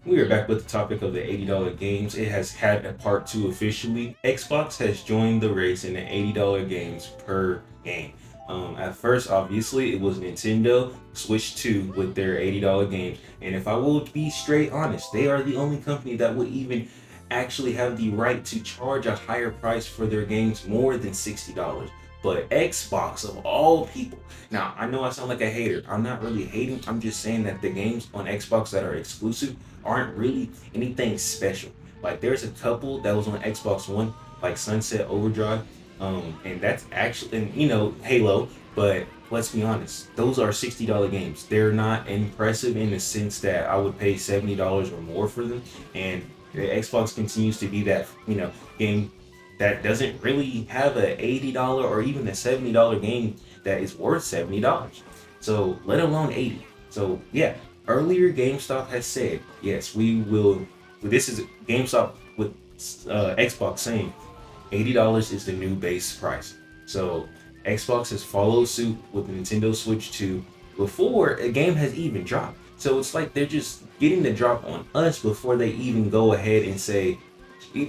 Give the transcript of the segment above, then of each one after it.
We are back with the topic of the $80 games. It has had a part two officially. Xbox has joined the race in the $80 games per game. At first, obviously, it was Nintendo Switch 2 with their $80 games. And if I will be straight honest, they are the only company that would even actually have the right to charge a higher price for their games more than $60. But Xbox, of all people, now I know I sound like a hater. I'm not really hating. I'm just saying that the games on Xbox that are exclusive aren't really anything special. Like there's a couple that was on Xbox One, like Sunset Overdrive, and that's actually, and Halo. But let's be honest, those are $60 games. They're not impressive in the sense that I would pay $70 or more for them. And the Xbox continues to be that game that doesn't really have a $80 or even a $70 game that is worth $70. So let alone 80. So yeah, earlier GameStop has said, yes, we will. This is GameStop with Xbox saying $80 is the new base price. So Xbox has followed suit with Nintendo Switch 2 before a game has even dropped. So it's like they're just getting the drop on us before they even go ahead and say,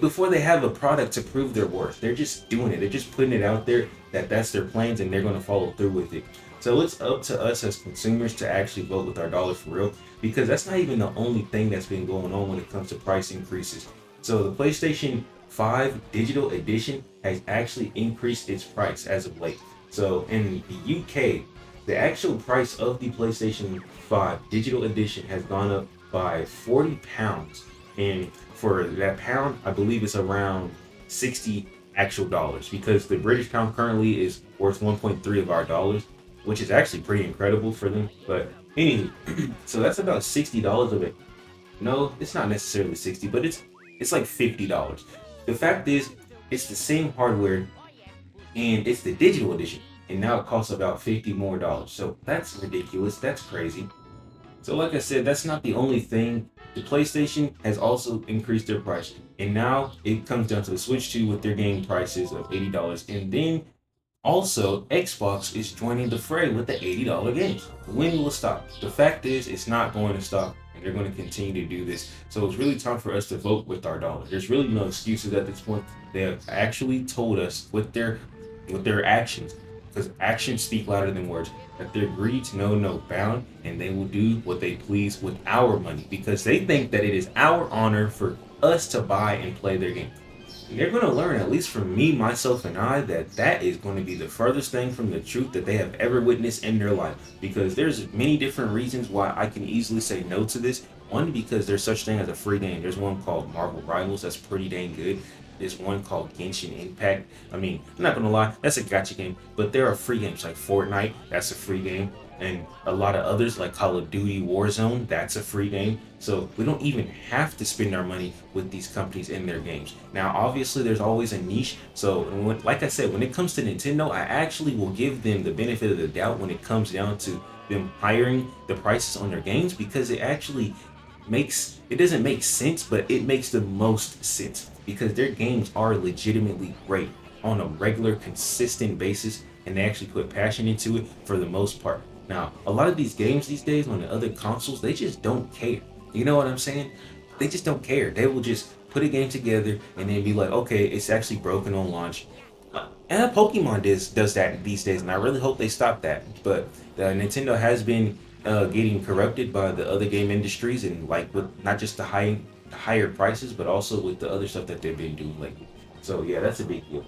before they have a product to prove their worth. They're just doing it. They're just putting it out there that that's their plans and they're going to follow through with it. So it's up to us as consumers to actually vote with our dollar for real, because that's not even the only thing that's been going on when it comes to price increases. So the PlayStation 5 Digital Edition has actually increased its price as of late. So in the UK, the actual price of the PlayStation 5 Digital Edition has gone up by £40. And for that pound, I believe it's around 60 actual dollars, because the British pound currently is worth 1.3 of our dollars, which is actually pretty incredible for them. But anyway, so that's about $60 of it. No, it's not necessarily 60, but it's like $50. The fact is, it's the same hardware and it's the digital edition, and now it costs about 50 more dollars. So that's ridiculous. That's crazy. So, like I said, that's not the only thing. The PlayStation has also increased their price, and now it comes down to the Switch 2 with their game prices of $80, and then also Xbox is joining the fray with the $80 games. When will it stop? The fact is, it's not going to stop, and they're going to continue to do this. So it's really time for us to vote with our dollar. There's really no excuses at this point. They have actually told us with their actions, because actions speak louder than words, that their greeds know no bound, and they will do what they please with our money, because they think that it is our honor for us to buy and play their game. And they're going to learn, at least from me, myself, and I, that that is going to be the furthest thing from the truth that they have ever witnessed in their life. Because there's many different reasons why I can easily say no to this. One, because there's such thing as a free game. There's one called Marvel Rivals that's pretty dang good. There's one called Genshin Impact. I mean, I'm not gonna lie, that's a gacha game, but there are free games like Fortnite, that's a free game, and a lot of others like Call of Duty Warzone, that's a free game. So we don't even have to spend our money with these companies in their games. Now, obviously, there's always a niche. So, like I said, when it comes to Nintendo, I actually will give them the benefit of the doubt when it comes down to them hiring the prices on their games, because it doesn't make sense, but it makes the most sense because their games are legitimately great on a regular, consistent basis, and they actually put passion into it for the most part. Now, a lot of these games these days on the other consoles, they just don't care. You know what I'm saying? They just don't care. They will just put a game together and then be like, okay, it's actually broken on launch. And Pokemon does that these days, and I really hope they stop that. But Nintendo has been getting corrupted by the other game industries, and like with not just the higher prices, but also with the other stuff that they've been doing lately. So yeah, that's a big deal.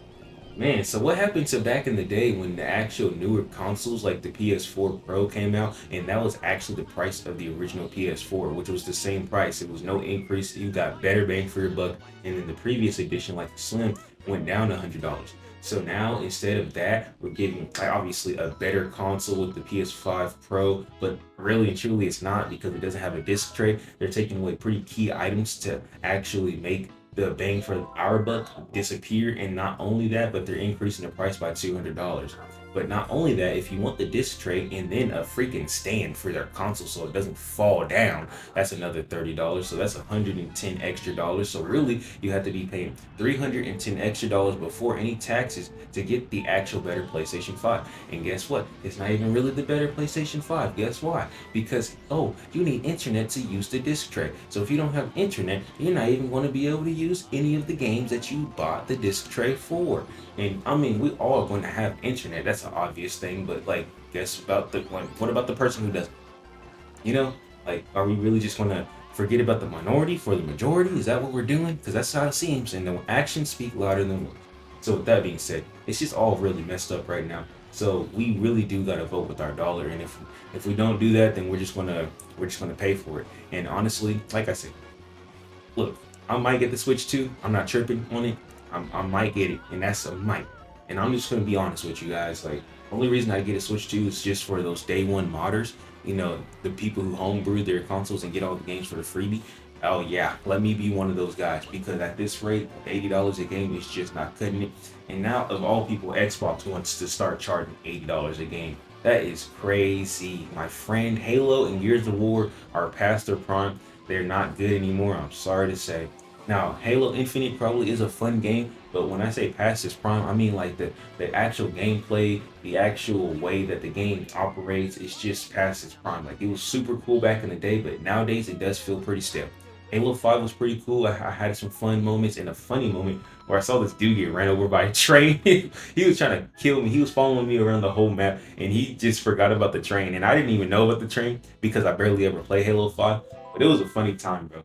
Man, so what happened to back in the day when the actual newer consoles like the PS4 Pro came out, and that was actually the price of the original PS4, which was the same price. It was no increase. You got better bang for your buck, and then the previous edition, like the Slim, went down to $100. So now instead of that, we're getting obviously a better console with the PS5 Pro, but really and truly it's not, because it doesn't have a disc tray. They're taking away pretty key items to actually make the bang for our buck disappear, and not only that, but they're increasing the price by $200. But not only that, if you want the disc tray and then a freaking stand for their console so it doesn't fall down, that's another $30. So that's 110 extra dollars. So really, you have to be paying 310 extra dollars before any taxes to get the actual better PlayStation 5. And guess what? It's not even really the better PlayStation 5. Guess why? Because, oh, you need internet to use the disc tray. So if you don't have internet, you're not even going to be able to use any of the games that you bought the disc tray for. And I mean, we all are going to have internet. That's an obvious thing. But like, guess about the like, what about the person who doesn't? You know, like, are we really just going to forget about the minority for the majority? Is that what we're doing? Because that's how it seems. And the actions speak louder than words. So with that being said, it's just all really messed up right now. So we really do gotta vote with our dollar, and if we don't do that, then we're just gonna pay for it. And honestly, like I said, look, I might get the Switch too. I'm not tripping on it. I might get it, and that's a might. And I'm just gonna be honest with you guys. Like, only reason I get a Switch 2 is just for those day one modders. You know, the people who homebrew their consoles and get all the games for the freebie. Oh yeah, let me be one of those guys, because at this rate, $80 a game is just not cutting it. And now, of all people, Xbox wants to start charging $80 a game. That is crazy. My friend, Halo and Gears of War are past their prime. They're not good anymore, I'm sorry to say. Now, Halo Infinite probably is a fun game, but when I say past its prime, I mean like the actual gameplay, the actual way that the game operates is just past its prime. Like, it was super cool back in the day, but nowadays it does feel pretty stale. Halo 5 was pretty cool. I had some fun moments, and a funny moment where I saw this dude get ran over by a train. He was trying to kill me. He was following me around the whole map, and he just forgot about the train. And I didn't even know about the train because I barely ever play Halo 5. But it was a funny time, bro.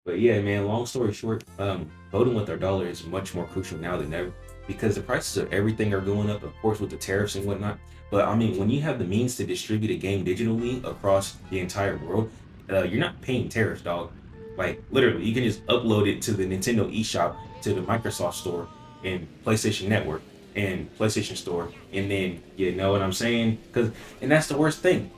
But yeah, man, long story short, voting with our dollar is much more crucial now than ever, because the prices of everything are going up, of course, with the tariffs and whatnot. But I mean, when you have the means to distribute a game digitally across the entire world, you're not paying tariffs, dog. Like, literally, you can just upload it to the Nintendo eShop, to the Microsoft Store, and PlayStation Network, and PlayStation Store, and then, you know what I'm saying? And that's the worst thing.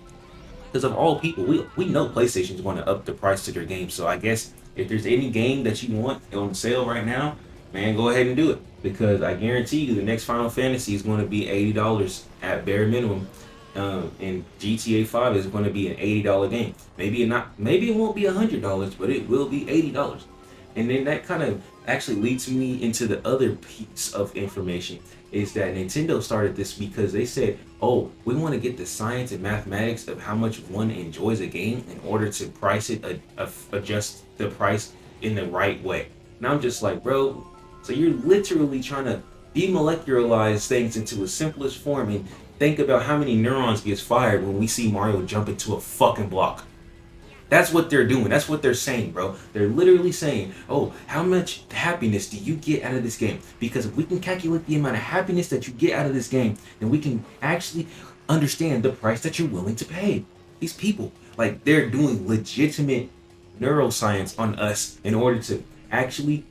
Because of all people, we know PlayStation's going to up the price to their game. So I guess if there's any game that you want on sale right now, man, go ahead and do it. Because I guarantee you, the next Final Fantasy is going to be $80 at bare minimum. And GTA 5 is going to be an $80 game. Maybe it won't be $100, but it will be $80. And then that kind of actually leads me into the other piece of information, is that Nintendo started this because they said, oh, we want to get the science and mathematics of how much one enjoys a game in order to price it, adjust the price in the right way. And I'm just like, bro, so you're literally trying to demolecularize things into the simplest form, and think about how many neurons gets fired when we see Mario jump into a fucking block. That's what they're doing. That's what they're saying, bro. They're literally saying, oh, how much happiness do you get out of this game? Because if we can calculate the amount of happiness that you get out of this game, then we can actually understand the price that you're willing to pay. These people, like, they're doing legitimate neuroscience on us in order to actually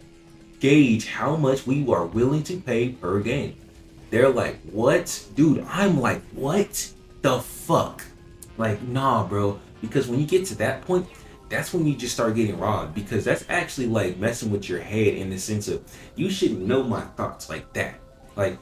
gauge how much we are willing to pay per game. They're like, what? Dude, I'm like, what the fuck? Like, nah, bro. Because when you get to that point, that's when you just start getting robbed. Because that's actually like messing with your head, in the sense of, you should know my thoughts like that. Like,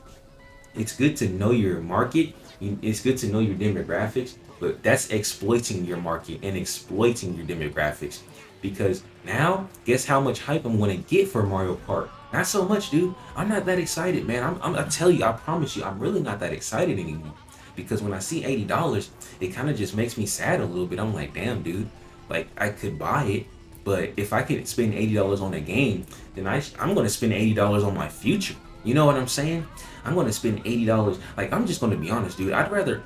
it's good to know your market. It's good to know your demographics. But that's exploiting your market and exploiting your demographics. Because now, guess how much hype I'm going to get for Mario Kart? Not so much, dude. I'm not that excited, man. I tell you, I promise you, I'm really not that excited anymore. Because when I see $80, it kind of just makes me sad a little bit. I'm like, damn, dude. Like, I could buy it, but if I could spend $80 on a game, then I'm going to spend $80 on my future. You know what I'm saying? I'm going to spend $80. Like, I'm just going to be honest, dude. I'd rather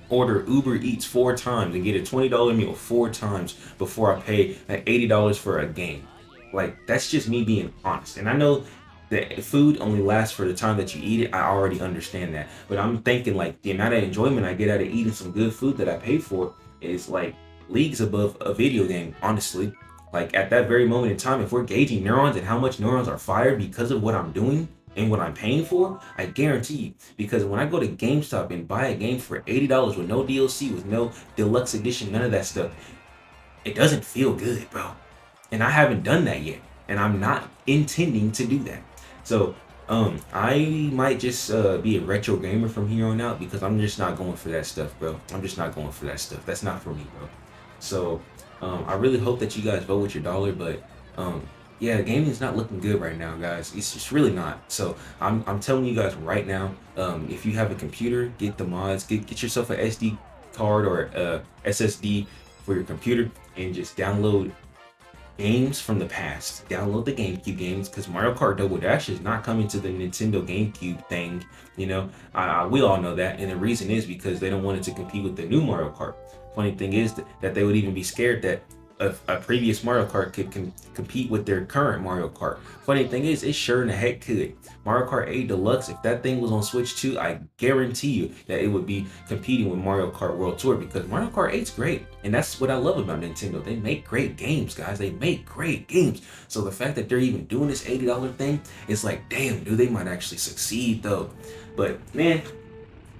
order Uber Eats 4 times and get a $20 meal 4 times before I pay like $80 for a game. Like, that's just me being honest. And I know that food only lasts for the time that you eat it. I already understand that. But I'm thinking, like, the amount of enjoyment I get out of eating some good food that I pay for is like leagues above a video game, honestly. Like, at that very moment in time, if we're gauging neurons and how much neurons are fired because of what I'm doing and what I'm paying for, I guarantee you. Because when I go to GameStop and buy a game for $80 with no DLC, with no deluxe edition, none of that stuff, it doesn't feel good, bro. And I haven't done that yet. And I'm not intending to do that. So I might just be a retro gamer from here on out because I'm just not going for that stuff, bro. I'm just not going for that stuff. That's not for me, bro. So, I really hope that you guys vote with your dollar, but yeah, gaming's not looking good right now, guys. It's just really not. So I'm telling you guys right now, if you have a computer, get the mods, get yourself a SD card or SSD for your computer, and just download games from the past. Download the GameCube games because Mario Kart Double Dash is not coming to the Nintendo GameCube thing. You know, we all know that, and the reason is because they don't want it to compete with the new Mario Kart. Funny thing is that they would even be scared that a previous Mario Kart could compete with their current Mario Kart. Funny thing is, it sure in the heck could. Mario Kart 8 Deluxe, if that thing was on Switch 2, I guarantee you that it would be competing with Mario Kart World Tour because Mario Kart 8's great. And that's what I love about Nintendo. They make great games, guys. They make great games. So the fact that they're even doing this $80 thing, it's like, damn, dude, they might actually succeed though. But man,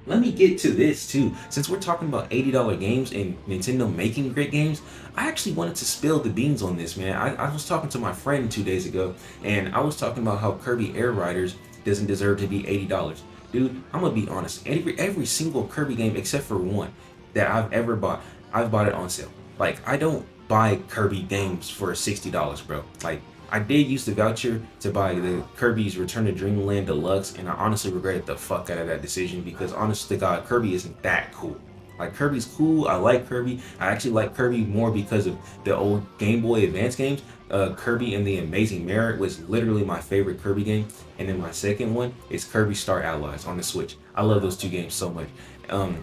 let me get to this too. Since we're talking about $80 games and Nintendo making great games, I actually wanted to spill the beans on this, man. I was talking to my friend 2 days ago, and I was talking about how Kirby Air Riders doesn't deserve to be $80. Dude, I'm gonna be honest. Every single Kirby game except for one that I've ever bought, I've bought it on sale. Like, I don't buy Kirby games for $60, bro. Like, I did use the voucher to buy the Kirby's Return to Dreamland Deluxe, and I honestly regretted the fuck out of that decision because, honest to God, Kirby isn't that cool. Like, Kirby's cool. I like Kirby. I actually like Kirby more because of the old Game Boy Advance games. Kirby and the Amazing Merit was literally my favorite Kirby game, and then my second one is Kirby Star Allies on the Switch. I love those two games so much.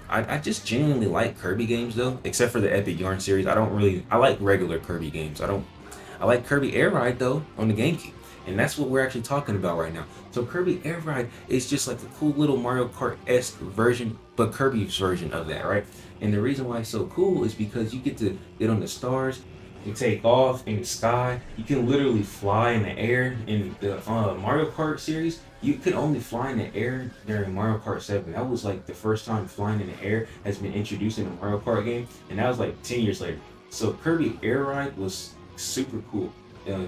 I just genuinely like Kirby games though, except for the Epic Yarn series. I like regular Kirby games. I like Kirby Air Ride though on the GameCube, and that's what we're actually talking about right now. So Kirby Air Ride is just like a cool little Mario Kart-esque version, but Kirby's version of that, right? And the reason why it's so cool is because you get to get on the stars, you take off in the sky, you can literally fly in the air. In the Mario Kart series, you could only fly in the air during Mario Kart 7. That was like the first time flying in the air has been introduced in a Mario Kart game, and that was like 10 years later. So Kirby Air Ride was super cool.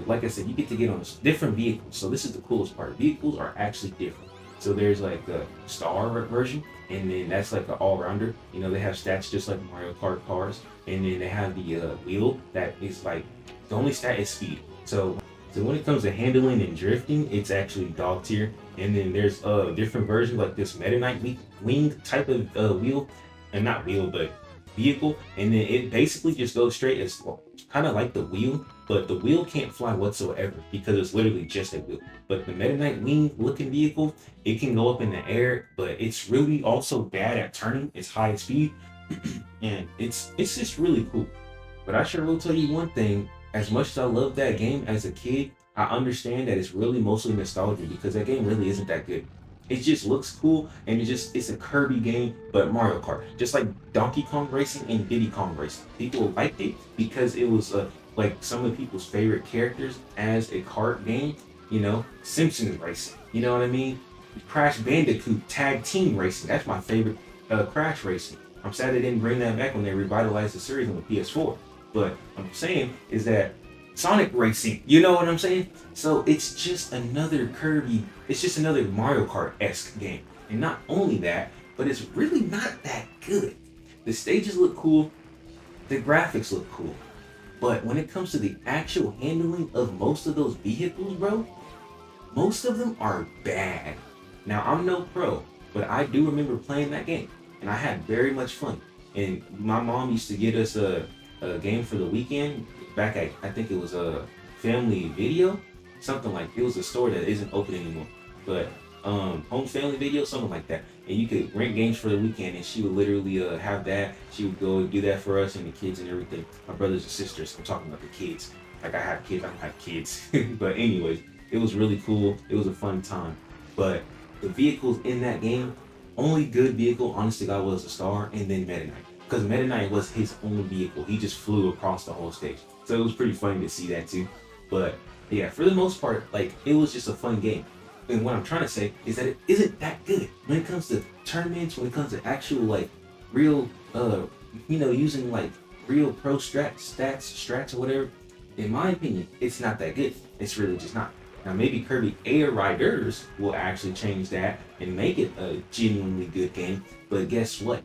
Like I said, you get to get on different vehicles. So this is the coolest part. Vehicles are actually different. So there's like the star version, and then that's like an all-rounder. You know, they have stats just like Mario Kart cars, and then they have the wheel that is like the only stat is speed. So when it comes to handling and drifting, it's actually dog tier. And then there's different versions like this Meta Knight wing type of wheel, and not wheel, but vehicle, and then it basically just goes straight. It's kind of like the wheel, but the wheel can't fly whatsoever because it's literally just a wheel. But the Meta Knight wing looking vehicle, it can go up in the air, but it's really also bad at turning. It's high speed, and it's just really cool. But I sure will tell you one thing: as much as I love that game as a kid, I understand that it's really mostly nostalgia because that game really isn't that good. It just looks cool, and it's a Kirby game, but Mario Kart. Just like Donkey Kong Racing and Diddy Kong Racing. People liked it because it was like some of people's favorite characters as a kart game. You know, Simpsons Racing. You know what I mean? Crash Bandicoot Tag Team Racing. That's my favorite Crash Racing. I'm sad they didn't bring that back when they revitalized the series on the PS4. But what I'm saying is that Sonic Racing, you know what I'm saying? So it's just another Kirby, it's just another Mario Kart-esque game. And not only that, but it's really not that good. The stages look cool, the graphics look cool, but when it comes to the actual handling of most of those vehicles, bro, most of them are bad. Now, I'm no pro, but I do remember playing that game, and I had very much fun. And my mom used to get us a game for the weekend back at, I think it was a Family Video, something like, it was a store that isn't open anymore, but Home Family Video, something like that. And you could rent games for the weekend, and she would literally have that. She would go and do that for us and the kids and everything. My brothers and sisters. I'm talking about the kids. Like, I have kids, I don't have kids. But anyways, it was really cool. It was a fun time. But the vehicles in that game, only good vehicle, honest to God, was the Star, and then Meta Knight. Because Meta Knight was his own vehicle. He just flew across the whole stage. So it was pretty funny to see that too. But yeah, for the most part, like, it was just a fun game. And what I'm trying to say is that it isn't that good when it comes to tournaments, when it comes to actual, like, real, using, like, real pro strats or whatever. In my opinion, it's not that good. It's really just not. Now maybe Kirby Air Riders will actually change that and make it a genuinely good game. But guess what?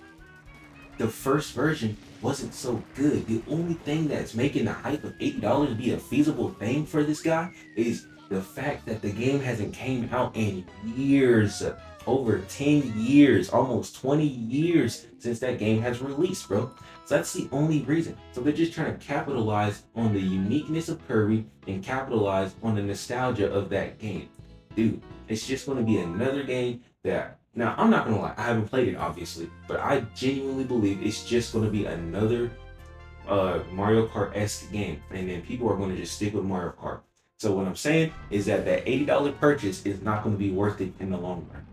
The first version wasn't so good. The only thing that's making the hype of $80 be a feasible thing for this guy is the fact that the game hasn't came out in years. Over 10 years, almost 20 years since that game has released, bro. So that's the only reason. So they're just trying to capitalize on the uniqueness of Kirby and capitalize on the nostalgia of that game. Dude, it's just going to be another game that, now I'm not going to lie, I haven't played it obviously, but I genuinely believe it's just going to be another Mario Kart-esque game. And then people are going to just stick with Mario Kart. So what I'm saying is that that $80 purchase is not going to be worth it in the long run.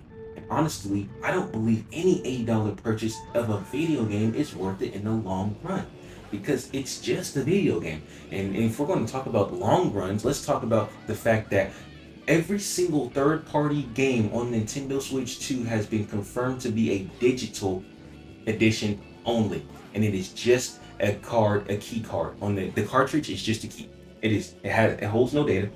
Honestly, I don't believe any $80 purchase of a video game is worth it in the long run because it's just a video game. And if we're going to talk about long runs, let's talk about the fact that every single third-party game on Nintendo Switch 2 has been confirmed to be a digital edition only. And it is just a key card. On the cartridge is just a key. It holds no data.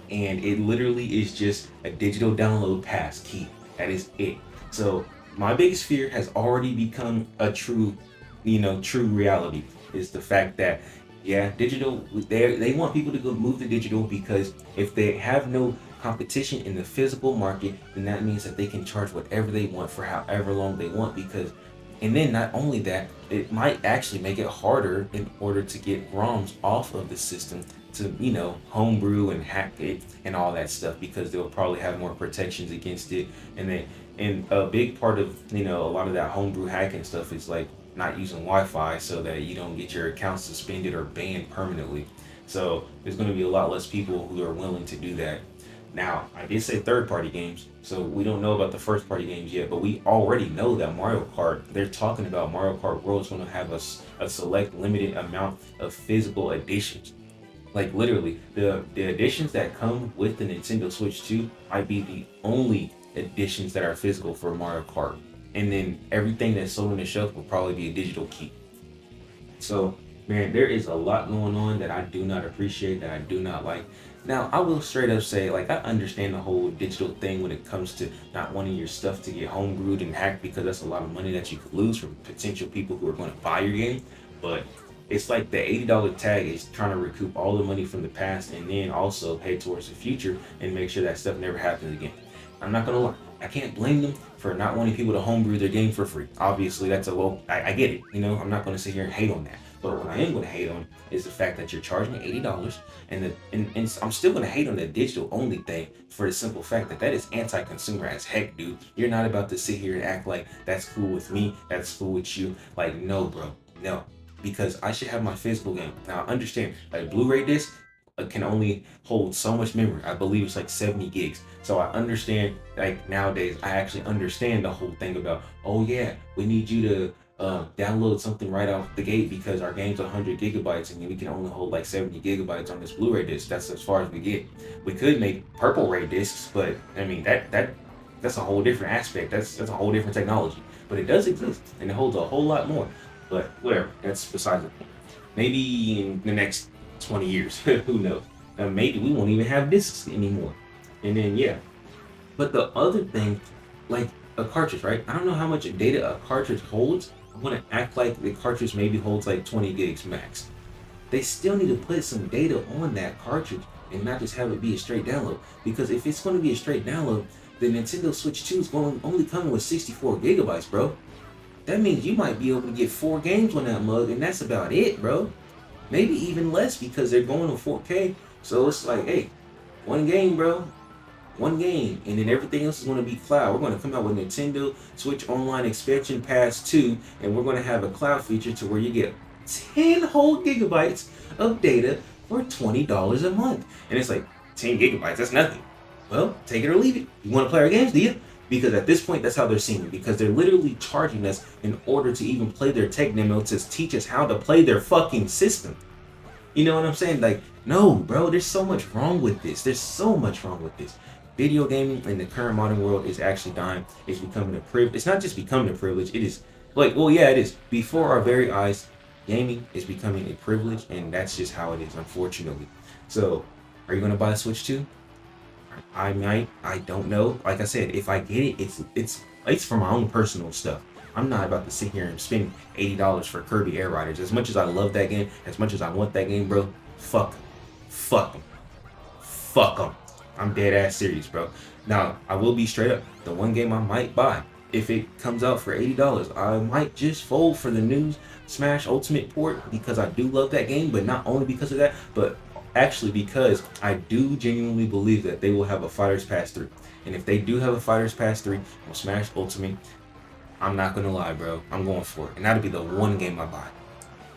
And it literally is just a digital download pass key. That is it. So my biggest fear has already become a true reality. Is the fact that digital. They want people to go move to digital because if they have no competition in the physical market, then that means that they can charge whatever they want for however long they want. And then not only that, it might actually make it harder in order to get ROMs off of the system to homebrew and hack it and all that stuff because they'll probably have more protections against it. And a big part of a lot of that homebrew hacking stuff is like not using Wi-Fi so that you don't get your account suspended or banned permanently. So there's going to be a lot less people who are willing to do that. Now, I did say third-party games, so we don't know about the first-party games yet, but we already know that Mario Kart, they're talking about Mario Kart World is going to have a select limited amount of physical editions. Like literally, the editions that come with the Nintendo Switch 2 might be the only editions that are physical for Mario Kart. And then everything that's sold on the shelf will probably be a digital key. So, man, there is a lot going on that I do not appreciate, that I do not like. Now, I will straight up say, like, I understand the whole digital thing when it comes to not wanting your stuff to get homebrewed and hacked because that's a lot of money that you could lose from potential people who are going to buy your game. But it's like the $80 tag is trying to recoup all the money from the past and then also pay towards the future and make sure that stuff never happens again. I'm not going to lie. I can't blame them for not wanting people to homebrew their game for free. Obviously, that's I get it. I'm not going to sit here and hate on that. But what I am going to hate on is the fact that you're charging $80 and I'm still going to hate on the digital only thing for the simple fact that is anti-consumer as heck, dude. You're not about to sit here and act like that's cool with me, that's cool with you. Like, no, bro, no. Because I should have my physical game. Now, understand, like Blu-ray disc can only hold so much memory. I believe it's like 70 gigs. So I understand, like nowadays, I actually understand the whole thing about, oh yeah, we need you to download something right off the gate because our game's 100 gigabytes and we can only hold like 70 gigabytes on this Blu-ray disc. That's as far as we get. We could make purple ray discs, but I mean that's a whole different aspect. That's a whole different technology. But it does exist and it holds a whole lot more. But whatever, that's besides the point. Maybe in the next 20 years, who knows? Maybe we won't even have discs anymore. And then but the other thing, like a cartridge, right? I don't know how much data a cartridge holds. I want to act like the cartridge maybe holds like 20 gigs max. They still need to put some data on that cartridge and not just have it be a straight download. Because if it's going to be a straight download, the Nintendo Switch 2 is only coming with 64 gigabytes, bro. That means you might be able to get 4 games on that mug, and that's about it, bro. Maybe even less because they're going to 4K. So it's like, hey, 1 game, bro. 1 game, and then everything else is going to be cloud. We're going to come out with Nintendo Switch Online Expansion Pass 2, and we're going to have a cloud feature to where you get 10 whole gigabytes of data for $20 a month. And it's like, 10 gigabytes, that's nothing. Well, take it or leave it. You want to play our games, do you? Because at this point, that's how they're seeing it. Because they're literally charging us in order to even play their tech demo to teach us how to play their fucking system. You know what I'm saying? Like, no, bro, there's so much wrong with this. There's so much wrong with this. Video gaming in the current modern world is actually dying. It's becoming a privilege. It's not just becoming a privilege. It is like, well, yeah, it is. Before our very eyes, gaming is becoming a privilege, and that's just how it is, unfortunately. So, are you going to buy a Switch 2? I might, I don't know. Like I said, if I get it, it's for my own personal stuff. I'm not about to sit here and spend $80 for Kirby Air Riders. As much as I love that game, as much as I want that game, bro, fuck 'em. Fuck 'em. Fuck them. I'm dead ass serious, bro. Now, I will be straight up. The one game I might buy, if it comes out for $80, I might just fold for the new Smash Ultimate port because I do love that game, but not only because of that, but actually because I do genuinely believe that they will have a Fighters Pass 3. And if they do have a Fighters Pass 3 on Smash Ultimate, I'm not gonna lie, bro. I'm going for it. And that'll be the one game I buy.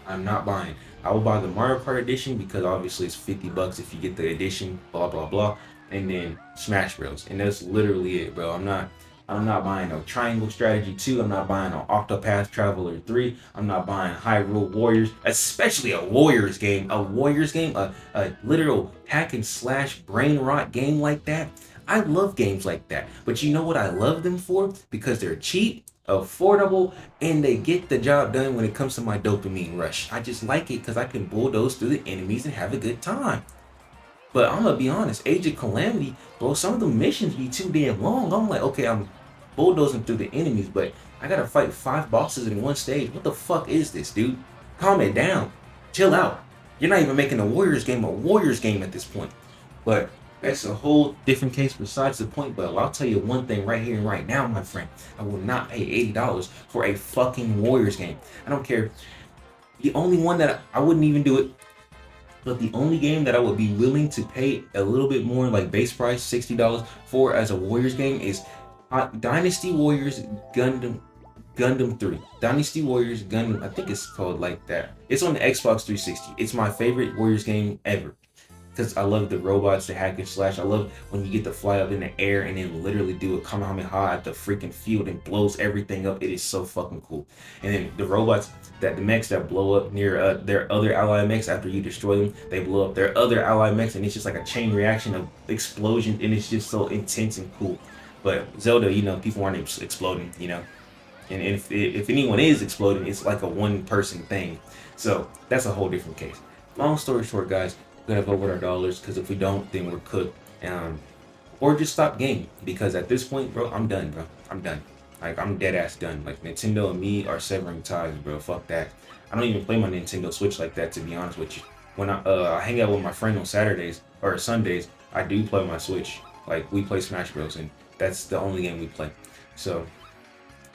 I'm not buying. I will buy the Mario Kart edition because obviously it's $50 if you get the edition, blah blah blah, and then Smash Bros. And that's literally it, bro. I'm not buying no Triangle Strategy 2. I'm not buying no Octopath Traveler 3. I'm not buying Hyrule Warriors, especially a Warriors game. A Warriors game, a literal hack and slash brain rot game like that. I love games like that. But you know what I love them for? Because they're cheap, affordable, and they get the job done when it comes to my dopamine rush. I just like it because I can bulldoze through the enemies and have a good time. But I'm gonna be honest, Age of Calamity, bro, some of the missions be too damn long. I'm like, okay, I'm bulldozing through the enemies, but I gotta fight 5 bosses in one stage. What the fuck is this, dude? Calm it down. Chill out. You're not even making a Warriors game at this point. But that's a whole different case besides the point. But I'll tell you one thing right here and right now, my friend. I will not pay $80 for a fucking Warriors game. I don't care. The only one that I wouldn't even do it, but the only game that I would be willing to pay a little bit more, like base price, $60 for as a Warriors game is Dynasty Warriors Gundam 3. Dynasty Warriors Gundam, I think it's called like that. It's on the Xbox 360. It's my favorite Warriors game ever. Because I love the robots, the hack and slash. I love when you get to fly up in the air and then literally do a Kamehameha at the freaking field and blows everything up. It is so fucking cool. And then the robots, the mechs that blow up near their other ally mechs after you destroy them, they blow up their other ally mechs, and it's just like a chain reaction of explosions, and it's just so intense and cool. But Zelda, people aren't exploding, and if anyone is exploding, it's like a one person thing. So that's a whole different case. Long story short, guys, we're gonna vote with our dollars, because if we don't, then we're cooked. Or just stop game, because at this point, bro, I'm done, bro. I'm done. Like, I'm dead ass done. Like, Nintendo and me are severing ties, bro. Fuck that. I don't even play my Nintendo Switch like that, to be honest with you. When I hang out with my friend on Saturdays or Sundays, I do play my Switch. Like, we play Smash Bros, and that's the only game we play. So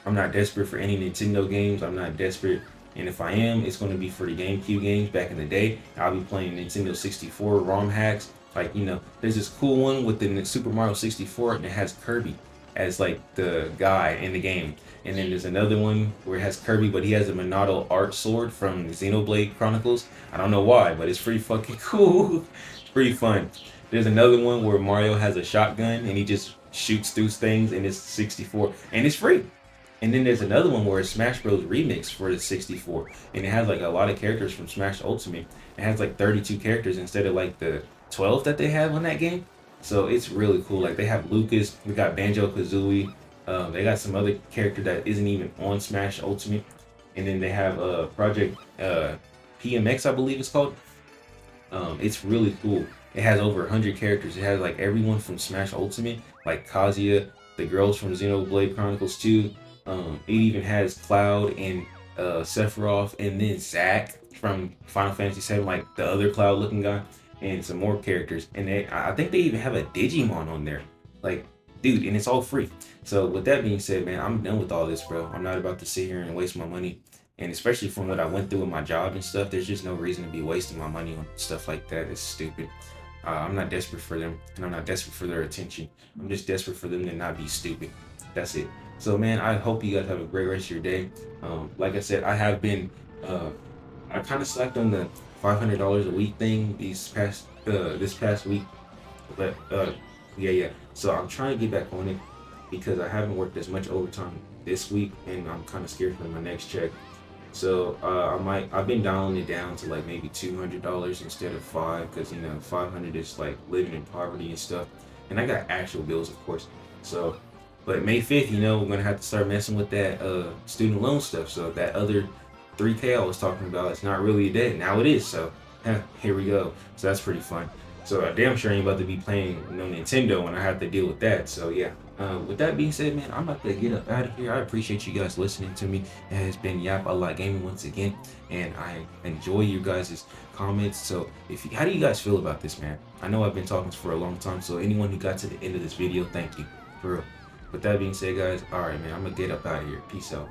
I'm not desperate for any Nintendo games. I'm not desperate. And if I am, it's going to be for the GameCube games back in the day. I'll be playing Nintendo 64 ROM hacks. Like, there's this cool one with the Super Mario 64, and it has Kirby as like the guy in the game. And then there's another one where it has Kirby, but he has a Monado art sword from Xenoblade Chronicles. I don't know why, but it's pretty fucking cool. It's pretty fun. There's another one where Mario has a shotgun and he just shoots through things, and it's 64, and it's free. And then there's another one where it's Smash Bros. Remix for the 64, and it has like a lot of characters from Smash Ultimate. It has like 32 characters instead of like the 12 that they have on that game. So it's really cool. Like, they have Lucas, we got Banjo-Kazooie, they got some other character that isn't even on Smash Ultimate, and then they have Project PMX, I believe it's called. It's really cool. It has over 100 characters. It has like everyone from Smash Ultimate, like Kazuya, the girls from Xenoblade Chronicles 2. It even has Cloud and Sephiroth, and then Zack from Final Fantasy VII, like the other Cloud looking guy, and some more characters. And I think they even have a Digimon on there. Like, dude, and it's all free. So with that being said, man, I'm done with all this, bro. I'm not about to sit here and waste my money. And especially from what I went through with my job and stuff, there's just no reason to be wasting my money on stuff like that. It's stupid. I'm not desperate for them, and I'm not desperate for their attention. I'm just desperate for them to not be stupid. That's it. So, man, I hope you guys have a great rest of your day. Like I said, I have been, I kind of slacked on the $500 a week thing this past week, but yeah. So I'm trying to get back on it because I haven't worked as much overtime this week, and I'm kind of scared for my next check. So I've been dialing it down to like maybe $200 instead of $500, because 500 is like living in poverty and stuff, and I got actual bills, of course. So, but May 5th, we're gonna have to start messing with that student loan stuff. So that other 3K I was talking about, it's not really a debt. Now it is. So here we go. So that's pretty fun. So I damn sure ain't about to be playing no Nintendo when I have to deal with that. So yeah. With that being said, man, I'm about to get up out of here. I appreciate you guys listening to me. It has been Yap a Lot Gaming once again, and I enjoy you guys' comments. So how do you guys feel about this, man? I know I've been talking for a long time, so anyone who got to the end of this video, thank you, for real. With that being said, guys, all right, man, I'm gonna get up out of here. Peace out.